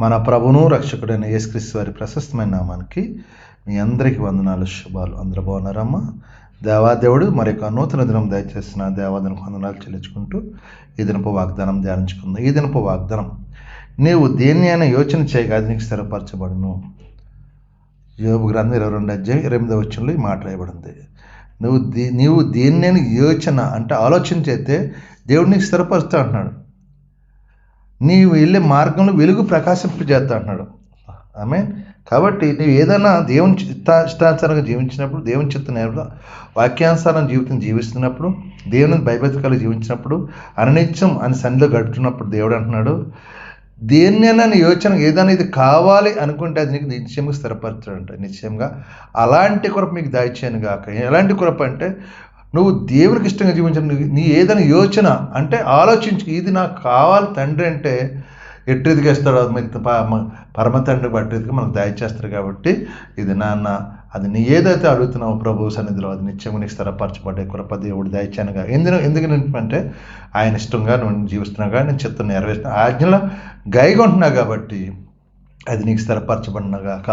మన ప్రభును రక్షకుడైన యేసుక్రీస్తు వారి ప్రశస్తమైన నామానికి మీ అందరికీ వందనాలు, శుభాలు. అందరూ బాగున్నారమ్మా? దేవాదేవుడు మరొక నూతన దినం దయచేసిన దేవాదనకు వందనాలు చెల్లించుకుంటూ ఈ దినపు వాగ్దానం ధ్యానించుకుందాం. ఈ దినపు వాగ్దానం, నీవు దేన్ని అయినా యోచన చేయగా అది నీకు స్థిరపరచబడును. యోబు గ్రంథం 22:8 ఈ మాట రాయబడింది. నీవు దేన్నైనా యోచన అంటే ఆలోచన చేస్తే దేవుడు నీకు స్థిరపరుస్తా అంటున్నాడు. నీవు వెళ్ళే మార్గంలో వెలుగు ప్రకాశింపజేస్తా అంటున్నాడు. ఆమేన్. కాబట్టి నీవు ఏదైనా దేవుని ఇష్టానుసారంగా జీవించినప్పుడు, దేవుని చిత్త వాక్యానుసారం జీవితం జీవిస్తున్నప్పుడు, దేవుని భయభక్తులు జీవించినప్పుడు, అనిత్యం అని సన్నిధిలో గడుపుతున్నప్పుడు దేవుడు అంటున్నాడు, దేన్నైనా యోచన ఏదైనా ఇది కావాలి అనుకుంటే అది నీకు నిశ్చయంగా స్థిరపరచాడంట. నిశ్చయంగా అలాంటి కొరపు మీకు దాయిచ్చాను గాక. ఎలాంటి కొరపు అంటే, నువ్వు దేవునికి ఇష్టంగా జీవించడం, నీ ఏదైనా యోచన అంటే ఆలోచించు, ఇది నాకు కావాలి తండ్రి అంటే ఎట్టిదిగా ఇస్తాడు. పరమ తండ్రి బట్టిదిగా మనకు దయచేస్తారు. కాబట్టి ఇది నాన్న, అది నీ ఏదైతే అడుగుతున్నావు ప్రభు సన్నిధిలో అది నిత్యంగా నీకు స్థిరపరచబడ్డే కృప దేవుడు దయచానుగా. ఎందుకంటే ఆయన ఇష్టంగా నువ్వు జీవిస్తున్నాగా, నేను చిత్తం నెరవేరుస్తున్నా, ఆజ్ఞలో గైగొంటున్నా కాబట్టి అది నీకు స్థిరపరచబడినగాక.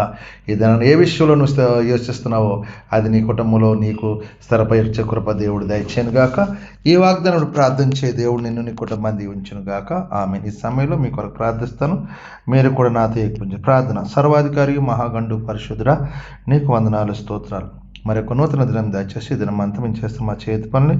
ఏదైనా ఏ విషయంలో నువ్వు యోచిస్తున్నావో అది నీ కుటుంబంలో నీకు స్థిరపరిచే కృప దేవుడు దయచేయను గాక. ఈ వాగ్దానుడు ప్రార్థించే దేవుడు నిన్ను నీ కుటుంబాన్ని దీవించును గాక. ఆమె ఈ సమయంలో మీ కొరకు ప్రార్థిస్తాను, మీరు కూడా నాతో ఏకీభవించండి. ప్రార్థన. సర్వాధికారి మహాగండు పరిశుద్ధుడా, నీకు వందనాలు, స్తోత్రాలు. మరొక నూతన దినం దయచేసి దినం అంతా మేము చేస్తున్న మా చేతి పనులు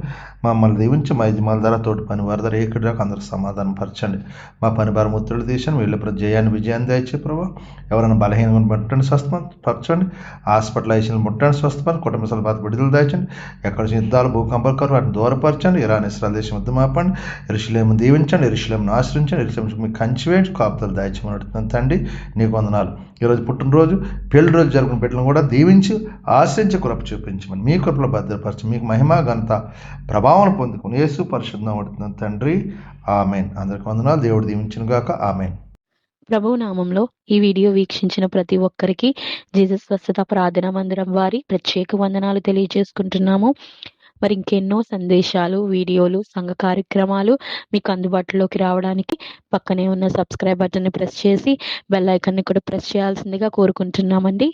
మమ్మల్ని దీవించి, మా యజమానుల ద్వారా తోటి పని వారి ద్వారా ఏకడాకు అందరూ సమాధానం పరచండి. మా పని భారం ఒత్తిడి తీసండి, వీళ్ళ జయాన్ని విజయాన్ని దయచే ప్రభావ. ఎవరైనా బలహీనంగా ముట్టండి, స్వస్థపరచండి. హాస్పిటల్ ఐసీలు ముట్టండి, స్వస్థపరచండి. కుటుంబ సలభాత విడుదల దాచండి. ఎక్కడ యుద్ధాలు భూకంపాలు కరు వాటిని దూరపరచండి. ఇరాన్ ఇస్రాయల్ దేశం యుద్ధం ఆపండి. యెరూషలేమును దీవించండి, యెరూషలేమును ఆశ్రయించండి. యెరూషలేము మీకు కంచి వేయండి, కాపుదలు దాయచమని అడుగుతున్నాను తండ్రి. నీకు వందనాలు. ఈరోజు పుట్టినరోజు, పెళ్లి రోజు జరుగుతున్న బిడ్డలను కూడా దీవించి ఆశ్రయించి కృప చూపించమని, మీ కృపలో భద్రపరచు. మీకు మహిమ ఘనత ప్రభావం పొందుకుని యేసు పరిశుద్ధం అడుగుతున్నాను తండ్రి. ఆమెన్. అందరికి వందనాలు. దేవుడు దీవించును గాక. ఆమెన్. ప్రభు నామంలో ఈ వీడియో వీక్షించిన ప్రతి ఒక్కరికి జీసస్ స్వస్థత ప్రార్థనా మందిరం వారి ప్రత్యేక వందనాలు తెలియజేసుకుంటున్నాము. మరి ఇంకెన్నో సందేశాలు, వీడియోలు, సంఘ కార్యక్రమాలు మీకు అందుబాటులోకి రావడానికి పక్కనే ఉన్న సబ్స్క్రైబ్ బటన్ని ప్రెస్ చేసి బెల్ ఐకాన్ని కూడా ప్రెస్ చేయాల్సిందిగా కోరుకుంటున్నామండి.